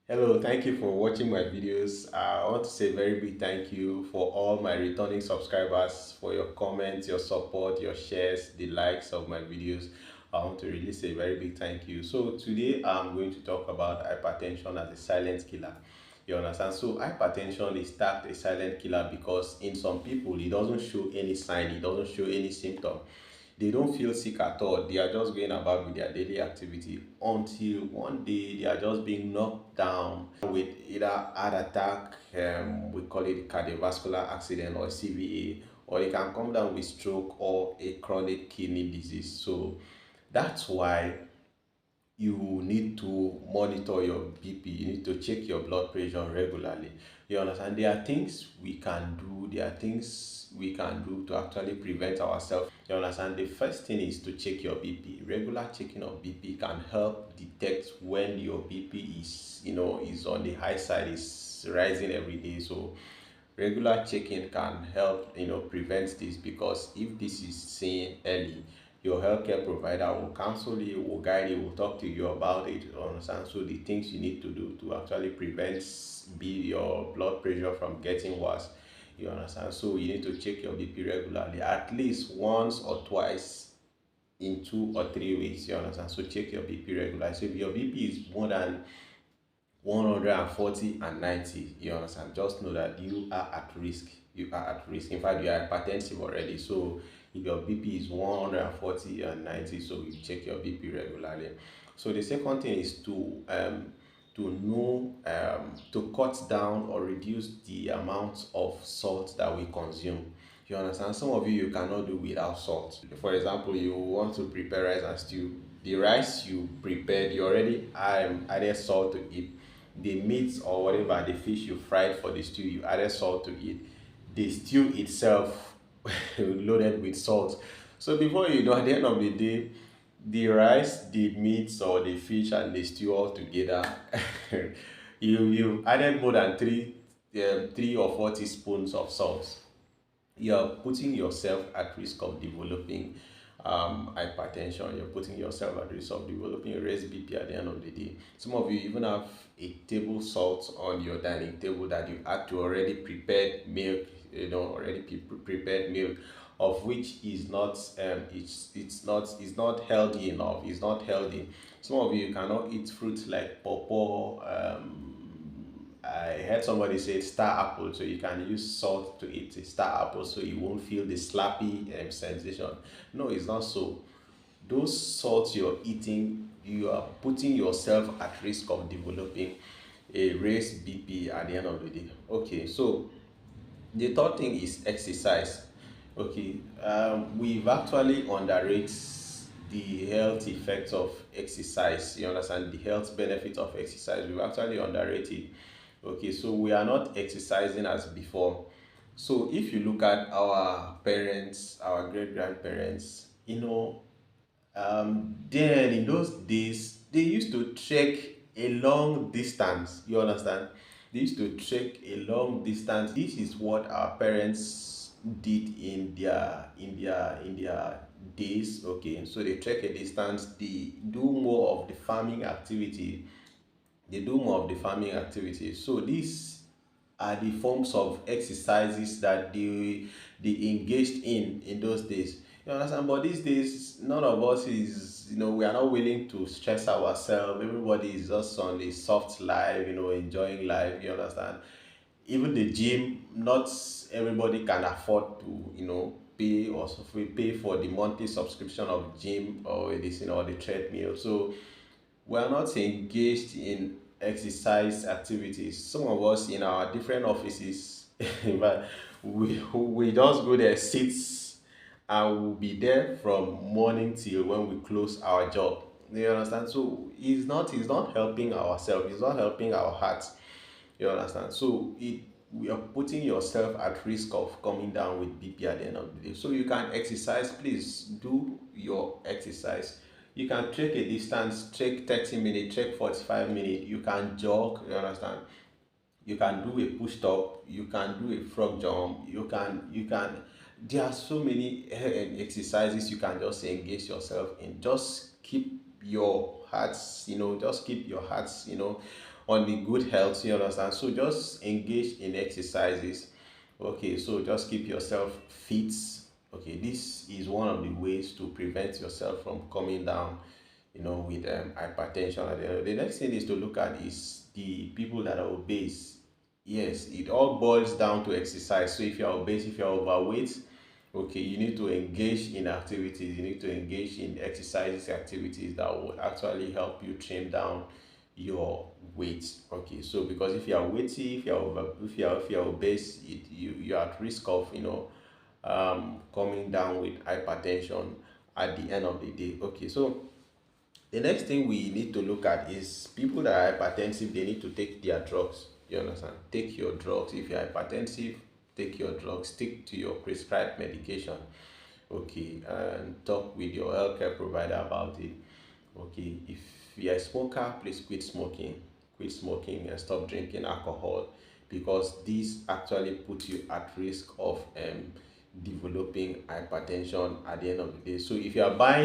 Hello, thank you for watching my videos. I want to say a very big thank you for all my returning subscribers, for your comments, your support, your shares, the likes of my videos. I want to really say a very big thank you. So today I'm going to talk about hypertension as a silent killer. You understand? So hypertension is tagged a silent killer because in some people it doesn't show any sign, it doesn't show any symptom. They don't feel sick at all. They are just going about with their daily activity until one day they are just being knocked down with either heart attack, we call it cardiovascular accident or CVA, or they can come down with stroke or a chronic kidney disease. So that's why you need to monitor your BP, you need to check your blood pressure regularly. You understand? There are things we can do, there are things we can do to actually prevent ourselves. You understand? The first thing is to check your BP. Regular checking of BP can help detect when your BP is on the high side, is rising every day. So regular checking can help prevent this, because if this is seen early, your healthcare provider will counsel you, will guide you, will talk to you about it. You understand? So the things you need to do to actually prevent your blood pressure from getting worse. You understand? So you need to check your BP regularly, at least once or twice in 2 or 3 weeks. You understand? So check your BP regularly. So if your BP is more than 140 and 90, you understand, just know that you are at risk. You are at risk. In fact, you are hypertensive already. So if your BP is 140 and 90, so you check your BP regularly. So the second thing is to know, to cut down or reduce the amount of salt that we consume. You understand? Some of you cannot do without salt. For example, you want to prepare rice and stew. The rice you prepared, you already added salt to it. The meat or whatever, the fish you fried for the stew, you added salt to it. The stew itself loaded with salt. So before you know, at the end of the day, the rice, the meat or the fish and the stew all together, you added more than three or 4 teaspoons of salt. You're putting yourself at risk of developing hypertension. You're putting yourself at risk of developing raised BP at the end of the day. Some of you even have a table salt on your dining table that you add to already prepared milk, already prepared milk, of which is not it's not healthy enough. It's not healthy. Some of you cannot eat fruits like pawpaw. I heard somebody say star apple, so you can use salt to eat a star apple so you won't feel the slappy sensation. No, it's not so. Those salts you're eating, you are putting yourself at risk of developing a raised BP at the end of the day. Okay, so the third thing is exercise. Okay, we've actually underrated the health effects of exercise. You understand? The health benefits of exercise, we've actually underrated. Okay, so we are not exercising as before. So if you look at our parents, our great grandparents, then in those days they used to trek a long distance. You understand? They used to trek a long distance. This is what our parents did in their days. Okay, so they trek a distance, they do more of the farming activity, so these are the forms of exercises that they engaged in those days. You understand? But these days, none of us is, we are not willing to stress ourselves. Everybody is just on a soft life, enjoying life. You understand? Even the gym, not everybody can afford to, pay for the monthly subscription of gym or this, or the treadmill. So we are not engaged in exercise activities. Some of us in our different offices, but we just go there, sit, and we'll be there from morning till when we close our job. You understand? So it's not helping ourselves, it's not helping our hearts. You understand? So we are putting yourself at risk of coming down with BP at the end of the day. So you can exercise, please do your exercise. You can trek a distance, trek 30 minutes, trek 45 minutes. You can jog, you understand? You can do a push up, you can do a frog jump, you can there are so many exercises you can just engage yourself in. Just keep your hearts, just keep your hearts, on the good health, you understand. So just engage in exercises. Okay, so just keep yourself fit. Okay, this is one of the ways to prevent yourself from coming down, with hypertension. The next thing is to look at is the people that are obese. Yes, it all boils down to exercise. So if you're obese, if you're overweight, okay, you need to engage in activities. You need to engage in exercises activities that will actually help you trim down your weight. Okay, so because if you are weighty, if you're obese, you're at risk of coming down with hypertension at the end of the day. Okay, so the next thing we need to look at is people that are hypertensive, they need to take their drugs. You understand? Take your drugs. If you're hypertensive, take your drugs. Stick to your prescribed medication. Okay, and talk with your healthcare provider about it. Okay, if you're a smoker, please quit smoking. Quit smoking and stop drinking alcohol, because these actually put you at risk of developing hypertension at the end of the day. So if you are buying